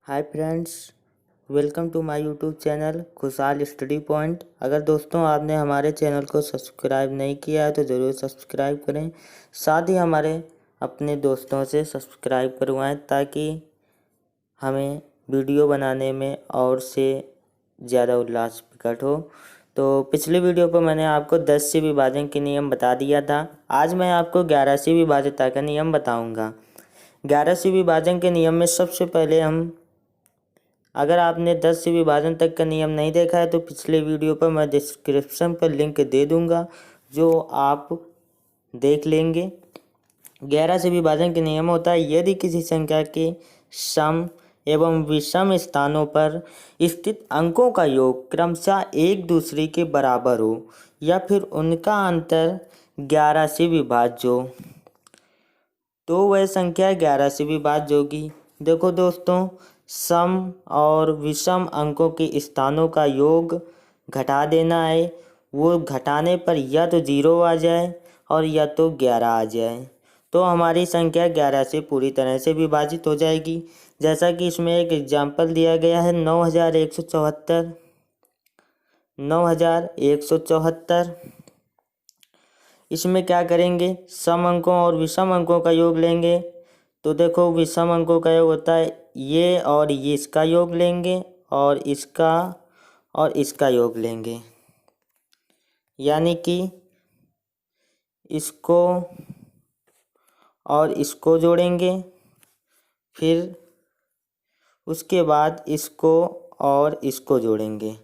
Hi friends, welcome to my YouTube channel Khushhal study point. अगर दोस्तों आपने हमारे चैनल को सब्सक्राइब नहीं किया है तो ज़रूर सब्सक्राइब करें। साथ ही हमारे अपने दोस्तों से सब्सक्राइब करवाएं ताकि हमें वीडियो बनाने में और से ज़्यादा उल्लास प्रकट हो। तो पिछले वीडियो पर मैंने आपको 10 से विभाजन के नियम बता दिया था। आज मैं आपको 11 से विभाज्यता का नियम बताऊँगा। 11 से विभाजन के नियम में सबसे पहले अगर आपने 10 से विभाजन तक का नियम नहीं देखा है तो पिछले वीडियो पर मैं डिस्क्रिप्शन पर लिंक दे दूंगा, जो आप देख लेंगे। 11 से विभाजन के नियम होता है, यदि किसी संख्या के सम एवं विषम स्थानों पर स्थित अंकों का योग क्रमशः एक दूसरे के बराबर हो या फिर उनका अंतर 11 से विभाज्य हो तो वह संख्या 11 से विभाज्य होगी। देखो दोस्तों, सम और विषम अंकों के स्थानों का योग घटा देना है। वो घटाने पर या तो 0 आ जाए और या तो 11 आ जाए, तो हमारी संख्या 11 से पूरी तरह से विभाजित हो जाएगी। जैसा कि इसमें एक एग्जाम्पल दिया गया है 9174। 9174 इसमें क्या करेंगे, सम अंकों और विषम अंकों का योग लेंगे। तो देखो, विषम अंकों का योग होता है ये और ये, इसका योग लेंगे और इसका योग लेंगे, यानी कि इसको और इसको जोड़ेंगे, फिर उसके बाद इसको और इसको जोड़ेंगे,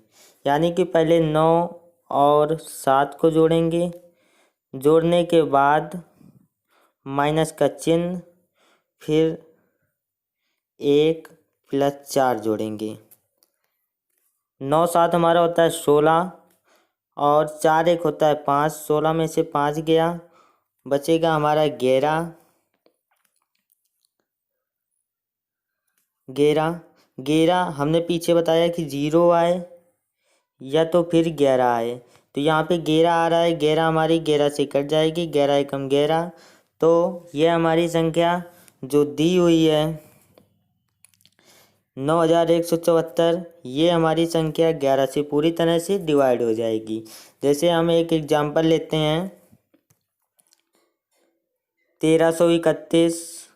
यानी कि पहले 9 और 7 को जोड़ेंगे। जोड़ने के बाद माइनस का चिन्ह, फिर 1 + 4 जोड़ेंगे। 9 7 हमारा होता है 16 और 4 1 होता है 5। 16 में से 5 गया, बचेगा हमारा 11। 11 हमने पीछे बताया कि 0 आए या तो फिर 11 आए, तो यहाँ पे 11 आ रहा है। 11 हमारी 11 से कट जाएगी, 11 एकम 11। तो ये हमारी संख्या जो दी हुई है 9174, ये हमारी संख्या 11 से पूरी तरह से डिवाइड हो जाएगी। जैसे हम एक एग्जाम्पल लेते हैं 1331।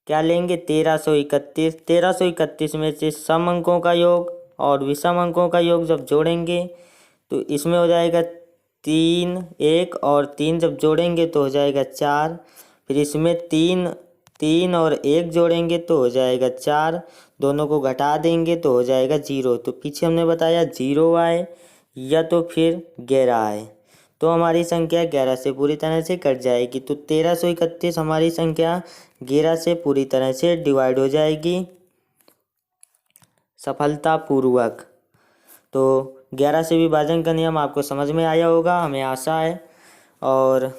क्या लेंगे, 1331। 1331 में से सम अंकों का योग और विषम अंकों का योग जब जोड़ेंगे तो इसमें हो जाएगा 3 1 और 3 जब जोड़ेंगे तो हो जाएगा 4। फिर इसमें 3 और 1 जोड़ेंगे तो हो जाएगा 4। दोनों को घटा देंगे तो हो जाएगा 0। तो पीछे हमने बताया 0 आए या तो फिर 11 आए, तो हमारी संख्या 11 से पूरी तरह से कट जाएगी। तो 1331 हमारी संख्या 11 से पूरी तरह से डिवाइड हो जाएगी सफलतापूर्वक। तो 11 से विभाजन का नियम आपको समझ में आया होगा, हमें आशा है। और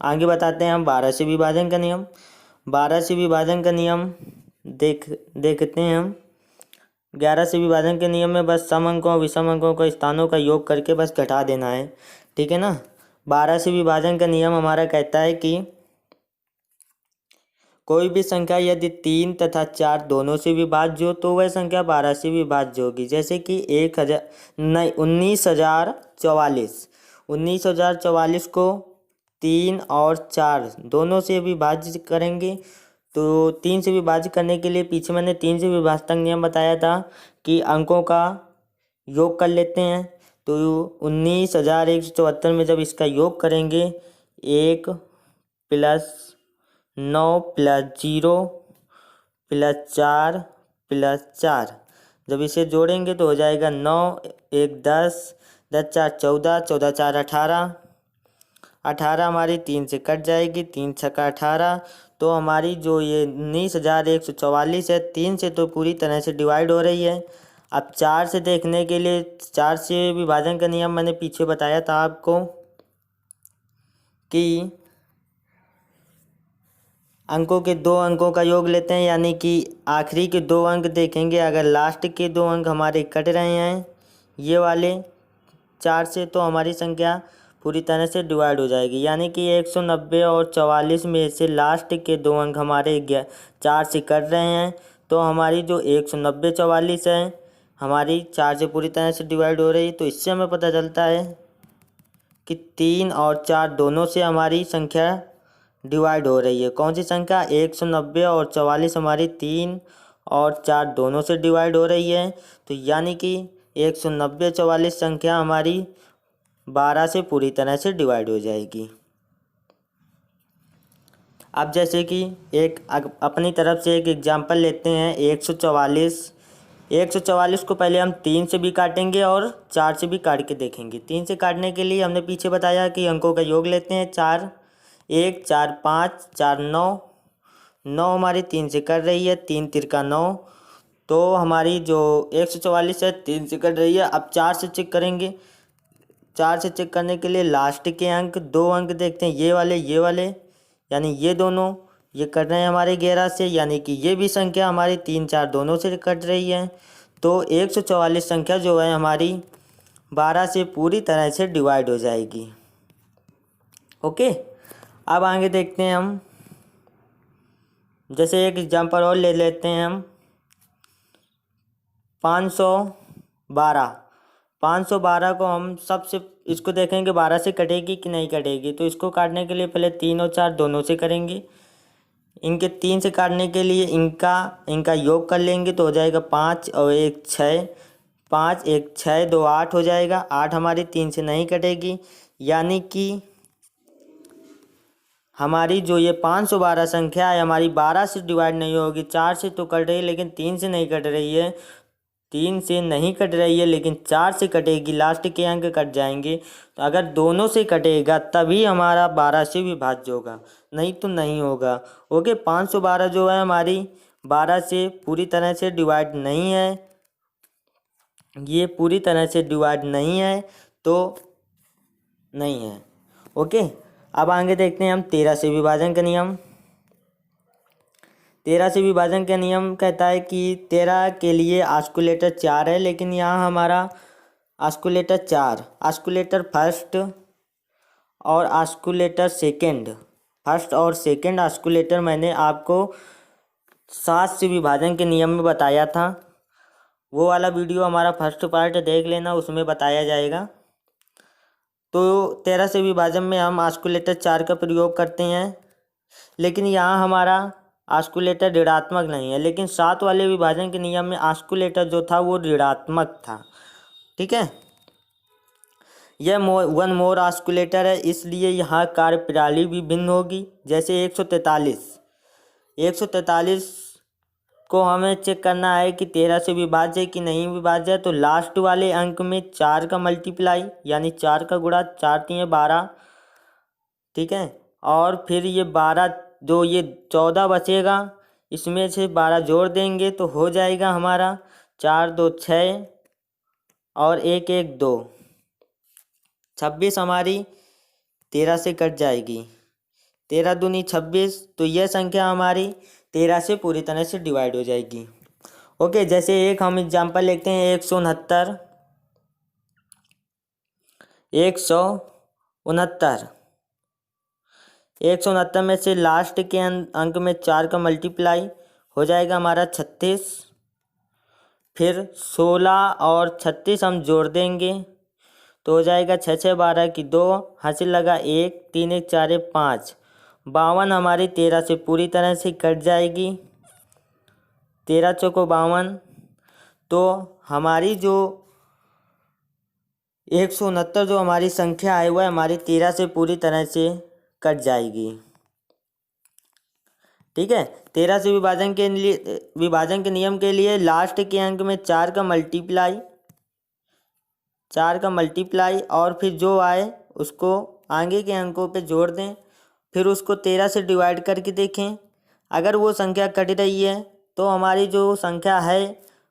आगे बताते हैं हम 12 से विभाजन का नियम। 12 से विभाजन का नियम देखते हैं हम। 11 से विभाजन के नियम में बस सम अंकों और विषम अंकों का स्थानों का योग करके बस घटा देना है, ठीक है ना। 12 से विभाजन का नियम हमारा कहता है कि कोई भी संख्या यदि 3 तथा 4 दोनों से विभाज्य हो तो वह संख्या 12 से विभाज्य होगी। जैसे कि 19,044। 19,044 को 3 और 4 दोनों से विभाज्य करेंगे। तो 3 से विभाज्य करने के लिए पीछे मैंने 3 से विभाजन नियम बताया था कि अंकों का योग कर लेते हैं। तो 19,174 में जब इसका योग करेंगे 1 + 9 + 0 + 4 + 4, जब इसे जोड़ेंगे तो हो जाएगा 9 1 10 10 4 14 14 4 18। 18 हमारी 3 से कट जाएगी, 3 छक्का 18। तो हमारी जो ये 19,144 है 3 से तो पूरी तरह से डिवाइड हो रही है। अब 4 से देखने के लिए 4 से विभाजन का नियम मैंने पीछे बताया था आपको कि अंकों के 2 अंकों का योग लेते हैं, यानी कि आखिरी के 2 अंक देखेंगे। अगर लास्ट के 2 अंक हमारे कट रहे हैं ये वाले 4 से, तो हमारी संख्या पूरी तरह से डिवाइड हो जाएगी। यानी कि 190 और 44 में से लास्ट के 2 अंक हमारे 4 से कट रहे हैं, तो हमारी जो 190 44 है हमारी 4 से पूरी तरह से डिवाइड हो रही है। तो इससे हमें पता चलता है कि 3 और 4 दोनों से हमारी संख्या डिवाइड हो रही है। कौन सी संख्या? 190 और 44 हमारी 3 और 4 दोनों से डिवाइड हो रही है। तो यानी कि 190 44 संख्या हमारी 12 से पूरी तरह से डिवाइड हो जाएगी। अब जैसे कि अपनी तरफ से एक एग्जांपल लेते हैं 144 को पहले हम 3 से भी काटेंगे और 4 से भी काट के देखेंगे। 3 से काटने के लिए हमने पीछे बताया कि अंकों का योग लेते हैं 4 1 4 5 4 9 9 हमारी 3 से कट रही है, 3 तिरका 9। तो हमारी जो 144 है 3 से कट रही है। अब 4 से चेक करेंगे। 4 से चेक करने के लिए लास्ट के अंक 2 अंक देखते हैं, ये वाले यानी ये दोनों ये कट रहे हैं हमारे 11 से, यानी कि ये भी संख्या हमारी 3 4 दोनों से कट रही है। तो 144 संख्या जो है हमारी 12 से पूरी तरह से डिवाइड हो जाएगी। ओके, अब आगे देखते हैं हम। जैसे एक एग्जांपल और ले लेते हैं हम 512 को हम सबसे इसको देखेंगे 12 से कटेगी कि नहीं कटेगी। तो इसको काटने के लिए पहले 3 और 4 दोनों से करेंगे। इनके 3 से काटने के लिए इनका योग कर लेंगे तो हो जाएगा 5 और 1 6, 5 1 6 2 8 हो जाएगा। 8 हमारी 3 से नहीं कटेगी, यानी कि हमारी जो ये 512 संख्या है हमारी 12 से डिवाइड नहीं होगी। 4 से तो कट रही है लेकिन 3 से नहीं कट रही है। 3 से नहीं कट रही है लेकिन 4 से कटेगी, लास्ट के अंक कट जाएंगे। तो अगर दोनों से कटेगा तभी हमारा 12 से विभाज्य होगा, नहीं तो नहीं होगा। ओके, 512 जो है हमारी 12 से पूरी तरह से डिवाइड नहीं है, ये पूरी तरह से डिवाइड नहीं है तो नहीं है। ओके, अब आगे देखते हैं हम 13 से विभाजन का नियम। 13 से विभाजन का नियम कहता है कि 13 के लिए ऑस्कुलेटर 4 है, लेकिन यहाँ हमारा ऑस्कुलेटर 4 ऑस्कुलेटर फर्स्ट और ऑस्कुलेटर सेकंड, फर्स्ट और सेकंड ऑस्कुलेटर मैंने आपको 7 से विभाजन के नियम में बताया था। वो वाला वीडियो हमारा फर्स्ट पार्ट देख लेना, उसमें बताया जाएगा। तो 13 से विभाजन में हम ऑस्कुलेटर 4 का प्रयोग करते हैं, लेकिन यहाँ हमारा ऑस्कुलेटर ऋणात्मक नहीं है। लेकिन 7 वाले विभाजन के नियम में ऑस्कुलेटर जो था वो ऋणात्मक था। ठीक है, यह वन मोर ऑस्कुलेटर है, इसलिए यहाँ कार्य प्रणाली भी भिन्न होगी। जैसे 143 को हमें चेक करना है कि 13 से विभाज्य है कि नहीं विभाज्य है। तो लास्ट वाले अंक में 4 का मल्टीप्लाई यानी 4 का गुणा, 4 3 12, ठीक है। और फिर ये 12 जो ये 14 बचेगा, इसमें से 12 जोड़ देंगे तो हो जाएगा हमारा 4 2 6 और 1 1 2, 26 हमारी 13 से कट जाएगी। 13 दूनी 26, तो यह संख्या हमारी 13 से पूरी तरह से डिवाइड हो जाएगी। ओके, जैसे एक हम एग्जांपल लेते हैं 169 169 में से लास्ट के अंक में 4 का मल्टीप्लाई हो जाएगा हमारा 36, फिर 16 और 36 हम जोड़ देंगे तो हो जाएगा 6 6 12 की 2, हासिल लगा 1 3 1 4 1 5, 52 हमारी 13 से पूरी तरह से कट जाएगी। 13 चौको 52, तो हमारी जो 169 जो हमारी संख्या है वह हमारी 13 से पूरी तरह से कट जाएगी। ठीक है, 13 से विभाजन के नियम के लिए लास्ट के अंक में 4 का मल्टीप्लाई और फिर जो आए उसको आगे के अंकों पे जोड़ दें, फिर उसको 13 से डिवाइड करके देखें। अगर वो संख्या कट रही है तो हमारी जो संख्या है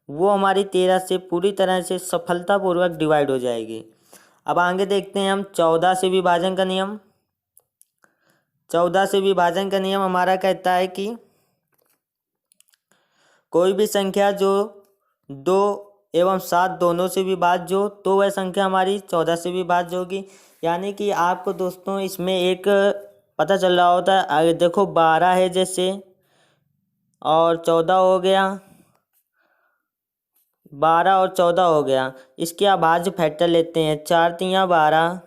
वो हमारी 13 से पूरी तरह से सफलतापूर्वक डिवाइड हो जाएगी। अब आगे देखते हैं हम 14 से विभाजन का नियम। 14 से विभाजन का नियम हमारा कहता है कि कोई भी संख्या जो 2 एवं 7 दोनों से विभाज्य हो तो वह संख्या हमारी 14 से विभाज्य होगी। यानी कि आपको दोस्तों इसमें एक पता चल रहा होता है, आगे देखो 12 है जैसे और 14 हो गया, 12 और 14 हो गया। इसके अभाज्य फैक्टर लेते हैं। 4 तियाँ 12,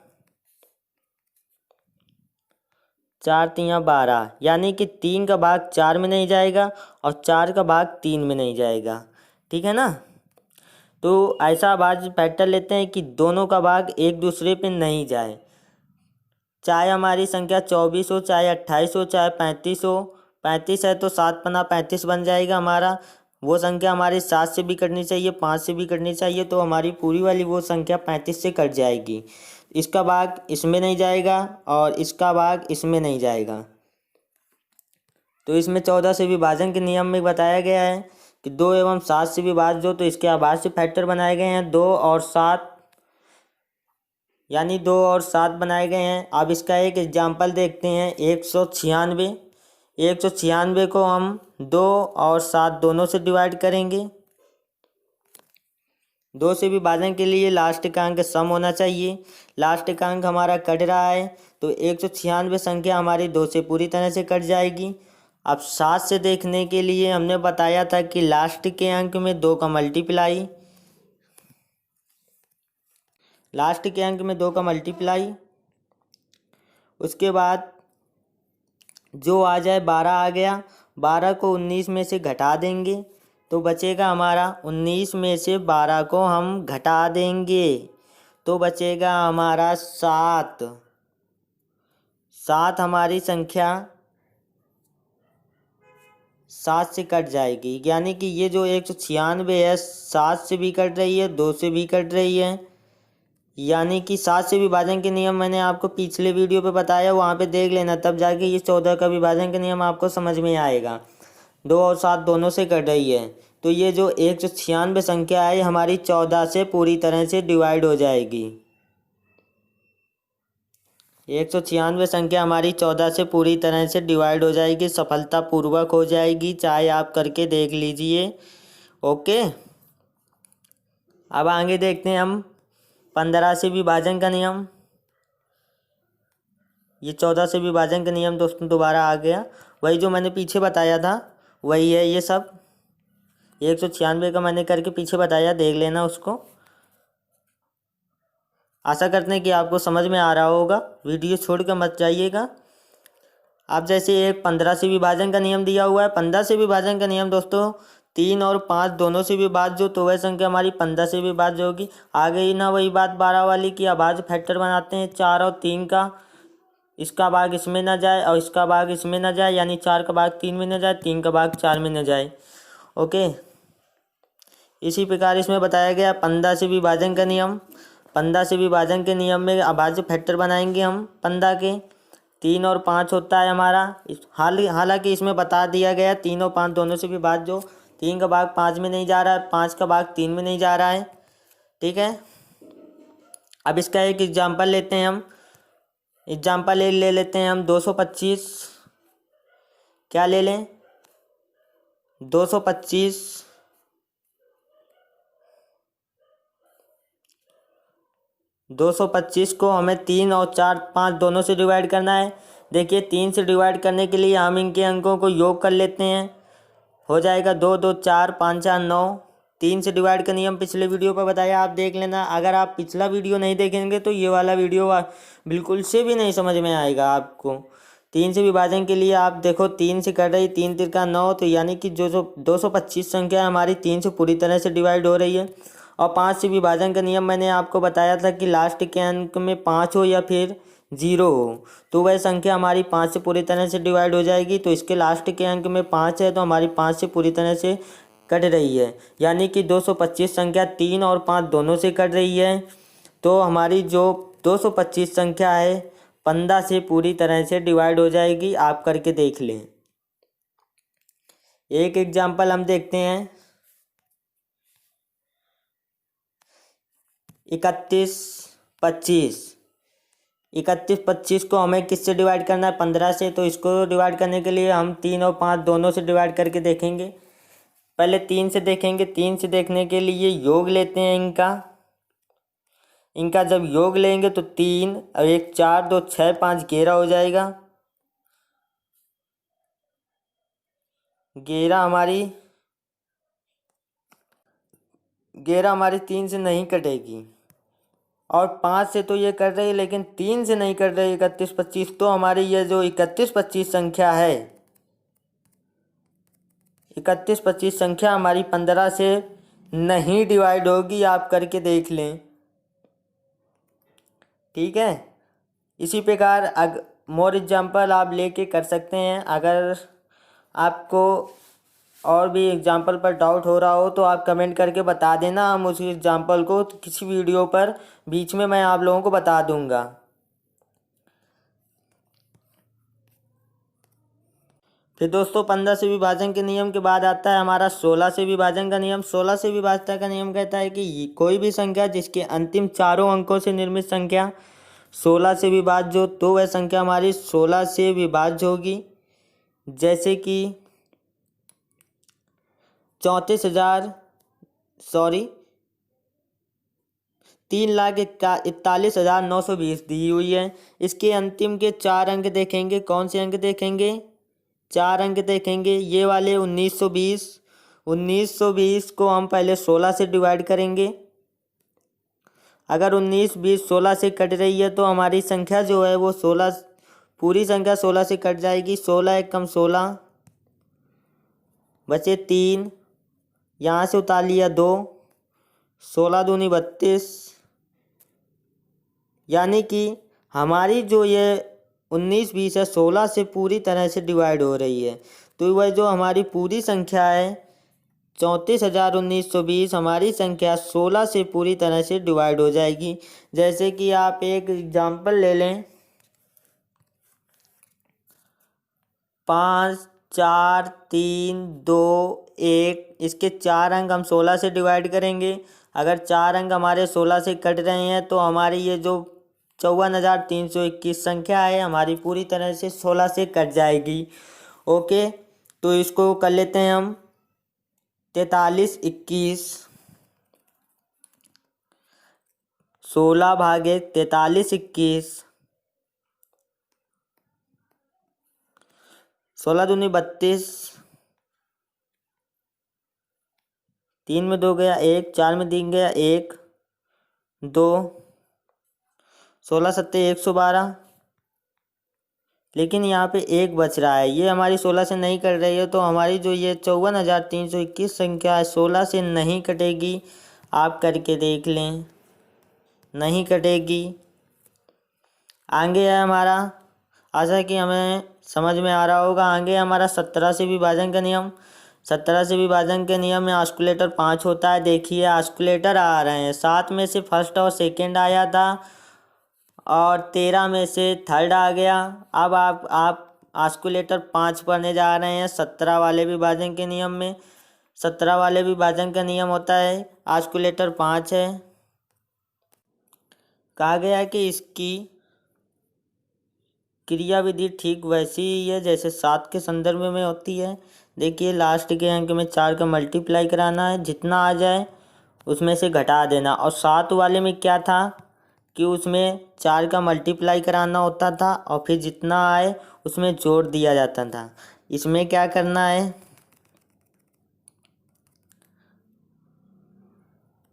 4 तियाँ 12, यानी कि 3 का भाग 4 में नहीं जाएगा और 4 का भाग 3 में नहीं जाएगा। ठीक है ना। तो ऐसा अभाज्य फैक्टर लेते हैं कि दोनों का भाग एक दूसरे पे नहीं जाए। चाहे हमारी संख्या 24 हो, चाहे 28 हो, चाहे 35 हो। 35 है तो 7 पन्ना 35 बन जाएगा हमारा। वो संख्या हमारी 7 से भी कटनी चाहिए, 5 से भी कटनी चाहिए, तो हमारी पूरी वाली वो संख्या 35 से कट जाएगी। इसका भाग इसमें नहीं जाएगा और इसका भाग इसमें नहीं जाएगा। तो इसमें 14 से विभाजन के नियम में बताया गया है कि 2 एवं 7 से विभाज्य हो तो इसके अभाज्य फैक्टर बनाए गए हैं 2 और 7, यानी 2 और 7 बनाए गए हैं। अब इसका एक एग्जाम्पल देखते हैं। 196, 196 को हम 2 और 7 दोनों से डिवाइड करेंगे। 2 से विभाजन के लिए लास्ट का अंक सम होना चाहिए। लास्ट का अंक हमारा कट रहा है तो 196 संख्या हमारी 2 से पूरी तरह से कट जाएगी। अब 7 से देखने के लिए हमने बताया था कि लास्ट के अंक में 2 का मल्टीप्लाई, लास्ट के अंक में 2 का मल्टीप्लाई, उसके बाद जो आ जाए 12 आ गया। 12 को 19 में से घटा देंगे तो बचेगा हमारा 19 में से 12 को हम घटा देंगे तो बचेगा हमारा 7। 7 हमारी संख्या 7 से कट जाएगी, यानी कि ये जो 196 है 7 से भी कट रही है, 2 से भी कट रही है। यानी कि 7 से विभाजन के नियम मैंने आपको पिछले वीडियो पे बताया, वहाँ पे देख लेना, तब जाके ये 14 का विभाजन का नियम आपको समझ में आएगा। 2 और 7 दोनों से कट रही है तो ये जो 196 संख्या है हमारी 14 से पूरी तरह से डिवाइड हो जाएगी। 196 संख्या हमारी 14 से पूरी तरह से डिवाइड हो जाएगी, सफलतापूर्वक हो जाएगी, चाहे आप करके देख लीजिए। ओके, अब आगे देखते हैं हम 15 से विभाजन का नियम। ये 14 से विभाजन का नियम दोस्तों दोबारा आ गया, वही जो मैंने पीछे बताया था वही है ये सब। 196 का मैंने करके पीछे बताया, देख लेना उसको। आशा करते हैं कि आपको समझ में आ रहा होगा, वीडियो छोड़ कर मत जाइएगा। अब जैसे एक 15 से विभाजन का नियम दिया हुआ है। 15 से विभाजन का नियम दोस्तों 3 और 5 दोनों से विभाज्य हो तो वह संख्या हमारी 15 से विभाज्य होगी। आ गई ना वही बात 12 वाली की, अभाज्य फैक्टर बनाते हैं 4 और 3 का। इसका भाग इसमें ना जाए और इसका भाग इसमें ना जाए, यानी 4 का भाग 3 में ना जाए, 3 का भाग 4 में ना जाए। ओके, इसी प्रकार इसमें बताया गया 15 से विभाजन का नियम। 15 से विभाजन के नियम में अभाज्य फैक्टर बनाएंगे हम 15 के। 3 और 5 होता है हमारा। हालांकि इसमें बता दिया गया 3 और 5 दोनों से विभाज्य हो। 3 का भाग 5 में नहीं जा रहा है, 5 का भाग 3 में नहीं जा रहा है। ठीक है, अब इसका एक एग्जाम्पल लेते हैं हम। एग्जाम्पल ले लेते हैं हम 225। क्या ले लें? 225। 225 को हमें 3 और 4 5 दोनों से डिवाइड करना है। देखिए 3 से डिवाइड करने के लिए हम इनके अंकों को योग कर लेते हैं। हो जाएगा 2 2 4 5 4 9। 3 से डिवाइड का नियम पिछले वीडियो पर बताया, आप देख लेना। अगर आप पिछला वीडियो नहीं देखेंगे तो ये वाला वीडियो बिल्कुल से भी नहीं समझ में आएगा आपको। 3 से विभाजन के लिए आप देखो 3 से कट रही, 3 तिरका 9, तो यानी कि जो 225 संख्या हमारी 3 से पूरी तरह से डिवाइड हो रही है। और 5 से विभाजन का नियम मैंने आपको बताया था कि लास्ट के अंक में 5 हो या फिर 0 हो तो वह संख्या हमारी 5 से पूरी तरह से डिवाइड हो जाएगी। तो इसके लास्ट के अंक में 5 है तो हमारी 5 से पूरी तरह से कट रही है, यानी कि 225 संख्या 3 और 5 दोनों से कट रही है। तो हमारी जो 225 संख्या है 15 से पूरी तरह से डिवाइड हो जाएगी। आप करके देख लें। एक एग्जाम्पल हम देखते हैं 31 25। 31 25 को हमें किससे डिवाइड करना है? 15 से। तो इसको डिवाइड करने के लिए हम 3 और 5 दोनों से डिवाइड करके देखेंगे। पहले 3 से देखेंगे। 3 से देखने के लिए योग लेते हैं इनका जब योग लेंगे तो 3 और 1 4 2 6 5 11 हो जाएगा। 11 हमारी 11 हमारी 3 से नहीं कटेगी, और 5 से तो ये कट रही है लेकिन 3 से नहीं कट रही 31 25। तो हमारी ये जो 31 25 संख्या है, 31 25 संख्या हमारी 15 से नहीं डिवाइड होगी। आप करके देख लें, ठीक है। इसी प्रकार मोर एग्जाम्पल आप लेके कर सकते हैं। अगर आपको और भी एग्जाम्पल पर डाउट हो रहा हो तो आप कमेंट करके बता देना, हम उस एग्जाम्पल को किसी वीडियो पर बीच में मैं आप लोगों को बता दूंगा। फिर दोस्तों 15 से विभाजन के नियम के बाद आता है हमारा 16 से विभाजन का नियम। 16 से विभाजन का नियम कहता है कि कोई भी संख्या जिसके अंतिम चारों अंकों से निर्मित संख्या 16 से विभाज्य हो तो वह संख्या हमारी 16 से विभाज्य होगी। जैसे कि 3,41,920 दी हुई है। इसके अंतिम के 4 अंक देखेंगे। कौन से अंक देखेंगे? 4 अंक देखेंगे, ये वाले 1920। 1920 को हम पहले 16 से डिवाइड करेंगे। अगर 19 20 16 से कट रही है तो हमारी संख्या जो है वो 16, पूरी संख्या 16 से कट जाएगी। 16 एक कम 16 बचे 3, यहाँ से उतार लिया 2, 16 दूनी 32। यानी कि हमारी जो ये 19 20 है 16 से पूरी तरह से डिवाइड हो रही है। तो वह जो हमारी पूरी संख्या है 34,1920, हमारी संख्या 16 से पूरी तरह से डिवाइड हो जाएगी। जैसे कि आप एक एग्जाम्पल ले लें, 5 4 3 2 1, इसके 4 अंक हम 16 से डिवाइड करेंगे। अगर 4 अंक हमारे 16 से कट रहे हैं तो हमारी ये जो 54,321 संख्या है हमारी पूरी तरह से 16 से कट जाएगी। ओके, तो इसको कर लेते हैं हम 43 21। 16 भागे 43 21, 16 दूनी 32, 3 में 2 गया 1, 4 में 3 गया 1 2, 16 सत्ते 112। लेकिन यहाँ पे 1 बच रहा है, ये हमारी 16 से नहीं कट रही है। तो हमारी जो ये 54,321 संख्या है 16 से नहीं कटेगी। आप करके देख लें, नहीं कटेगी। आगे है हमारा, आशा कि हमें समझ में आ रहा होगा। आगे हमारा 17 से विभाजन का नियम। 17 से विभाजन के नियम में ऑस्कुलेटर 5 होता है। देखिए ऑस्कुलेटर आ रहे हैं, 7 में से फर्स्ट और सेकंड आया था और 13 में से थर्ड आ गया। अब आप ऑस्कुलेटर 5 पढ़ने जा रहे हैं 17 वाले विभाजन के नियम में। 17 वाले विभाजन का नियम होता है ऑस्कुलेटर 5 है। कहा गया है कि इसकी क्रियाविधि ठीक वैसी ही है जैसे 7 के संदर्भ में होती है। देखिए लास्ट के अंक में 4 का मल्टीप्लाई कराना है, जितना आ जाए उसमें से घटा देना। और 7 वाले में क्या था कि उसमें 4 का मल्टीप्लाई कराना होता था और फिर जितना आए उसमें जोड़ दिया जाता था। इसमें क्या करना है,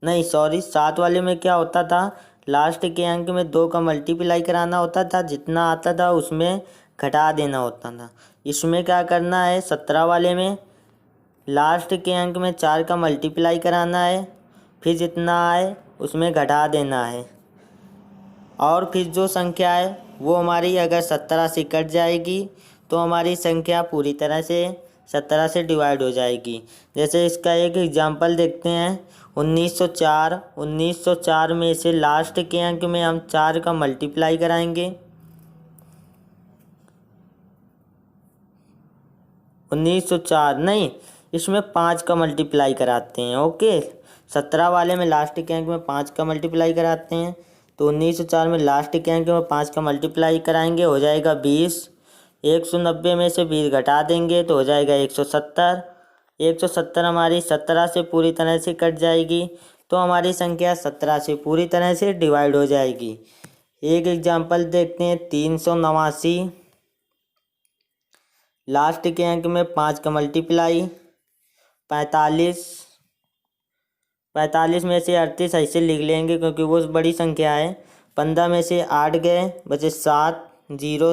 नहीं सॉरी, 7 वाले में क्या होता था, लास्ट के अंक में 2 का मल्टीप्लाई कराना होता था, जितना आता था उसमें घटा देना होता था। इसमें क्या करना है, 17 वाले में लास्ट के अंक में 4 का मल्टीप्लाई कराना है, फिर जितना आए उसमें घटा देना है। और फिर जो संख्या है वो हमारी अगर 17 से कट जाएगी तो हमारी संख्या पूरी तरह से 17 से डिवाइड हो जाएगी। जैसे इसका एक एग्जांपल देखते हैं, 1904। 1904 में से लास्ट के अंक में हम 4 का मल्टीप्लाई कराएंगे। 1904 नहीं, इसमें 5 का मल्टीप्लाई कराते हैं। ओके, 17 वाले में लास्ट के अंक में 5 का मल्टीप्लाई कराते हैं। तो 1904 में लास्ट के अंक में 5 का मल्टीप्लाई कराएंगे, हो जाएगा 20। 190 में से 20 घटा देंगे तो हो जाएगा 170। 170 हमारी 17 से पूरी तरह से कट जाएगी, तो हमारी संख्या 17 से पूरी तरह से डिवाइड हो जाएगी। एक एग्जाम्पल देखते हैं, 389। लास्ट के अंक में 5 का मल्टीप्लाई 45, 45 में से 38 ऐसे लिख लेंगे क्योंकि वो बड़ी संख्या है। 15 में से 8 गए, बचे 7।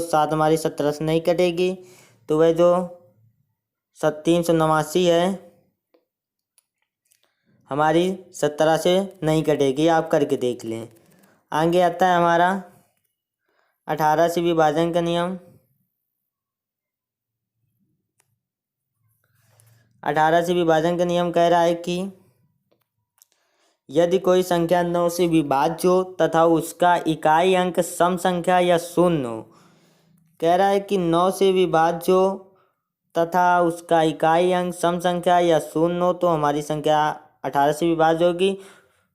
7 हमारी 17 से नहीं कटेगी, तो वह जो 389 है हमारी 17 से नहीं कटेगी। आप करके देख लें। आगे आता है हमारा 18 से विभाजन का नियम। 18 से विभाजन का नियम कह रहा है कि यदि कोई संख्या 9 से विभाज्य हो तथा उसका इकाई अंक सम संख्या या शून्य हो। कह रहा है कि 9 से विभाज्य हो तथा उसका इकाई अंक सम संख्या या शून्य हो तो हमारी संख्या 18 से विभाज्य होगी।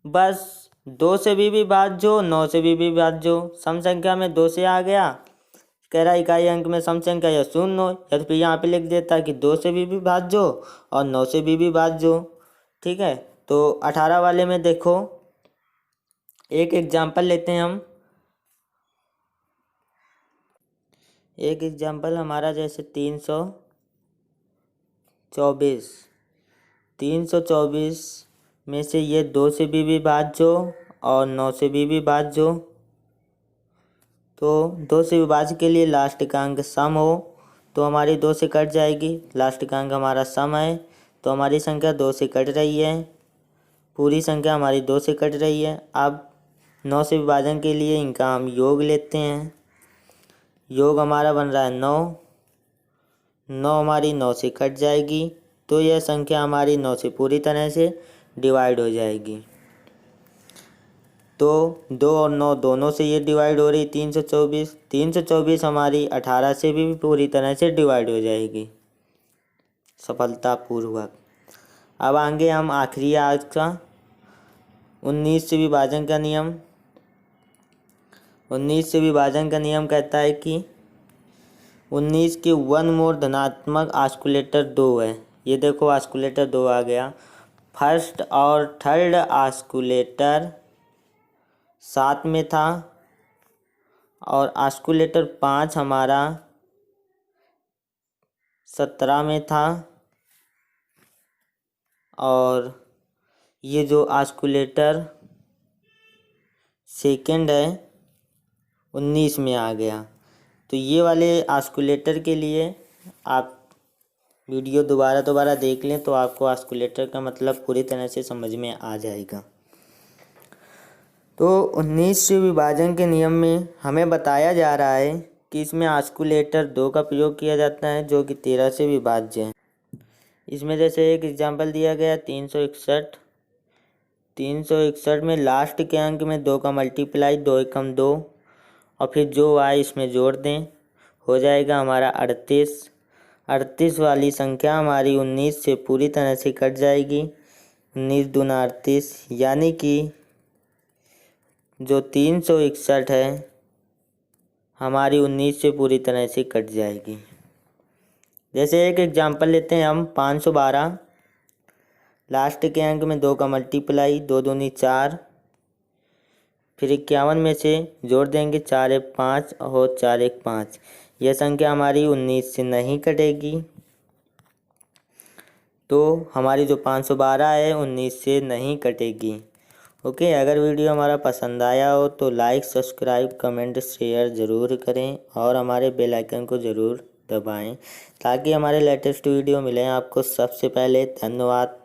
बस 2 से भी विभाज्य हो, 9 से भी विभाज्य हो। सम संख्या में 2 से आ गया, कह रहा है इकाई अंक में सम संख्या या शून्य हो, या तो फिर यहाँ पे लिख देता कि 2 से भी विभाज्य हो और 9 से भी विभाज्य हो। ठीक है, तो 18 वाले में देखो एक एग्जाम्पल लेते हैं हम। एक एग्जाम्पल हमारा जैसे 324 में से ये 2 से भी विभाज्य हो और 9 से भी विभाज्य हो। तो 2 से विभाज्य के लिए लास्ट का अंक सम हो तो हमारी 2 से कट जाएगी। लास्ट का अंक हमारा सम है तो हमारी संख्या 2 से कट रही है। पूरी संख्या हमारी 2 से कट रही है। अब 9 से विभाजन के लिए इनका हम योग लेते हैं। योग हमारा बन रहा है 9 हमारी 9 से कट जाएगी तो यह संख्या हमारी 9 से पूरी तरह से डिवाइड हो जाएगी। तो 2 और 9 दोनों से ये डिवाइड हो रही 324 हमारी 18 से भी पूरी तरह से डिवाइड हो जाएगी सफलतापूर्वक। अब आगे हम आखिरी आज का 19 से विभाजन का नियम। 19 से विभाजन का नियम कहता है कि 19 के वन मोर धनात्मक ऑस्कुलेटर 2 है। ये देखो ऑस्कुलेटर 2 आ गया। फर्स्ट और थर्ड ऑस्कुलेटर 7 में था और ऑस्कुलेटर 5 हमारा 17 में था। और ये जो ऑस्कुलेटर सेकंड है 19 में आ गया। तो ये वाले ऑस्कुलेटर के लिए आप वीडियो दोबारा देख लें तो आपको ऑस्कुलेटर का मतलब पूरी तरह से समझ में आ जाएगा। तो 19 से विभाजन के नियम में हमें बताया जा रहा है कि इसमें ऑस्कुलेटर 2 का प्रयोग किया जाता है जो कि 13 से विभाज्य है। इसमें जैसे एक एग्जाम्पल दिया गया 361 में लास्ट के अंक में 2 का मल्टीप्लाई 2 एकम 2 और फिर जो आए इसमें जोड़ दें, हो जाएगा हमारा 38 वाली संख्या हमारी 19 से पूरी तरह से कट जाएगी। 19 दूना 38 यानी कि जो 361 है हमारी 19 से पूरी तरह से कट जाएगी। जैसे एक एग्जाम्पल लेते हैं हम 512 लास्ट के अंक में 2 का मल्टीप्लाई 2 दूनी 4 फिर 51 में से जोड़ देंगे 4 एक 5 और 4 एक 5। यह संख्या हमारी 19 से नहीं कटेगी तो हमारी जो 512 है 19 से नहीं कटेगी। ओके, अगर वीडियो हमारा पसंद आया हो तो लाइक सब्सक्राइब कमेंट शेयर ज़रूर करें और हमारे बेल आइकन को ज़रूर दबाएं ताकि हमारे लेटेस्ट वीडियो मिलें आपको सबसे पहले। धन्यवाद।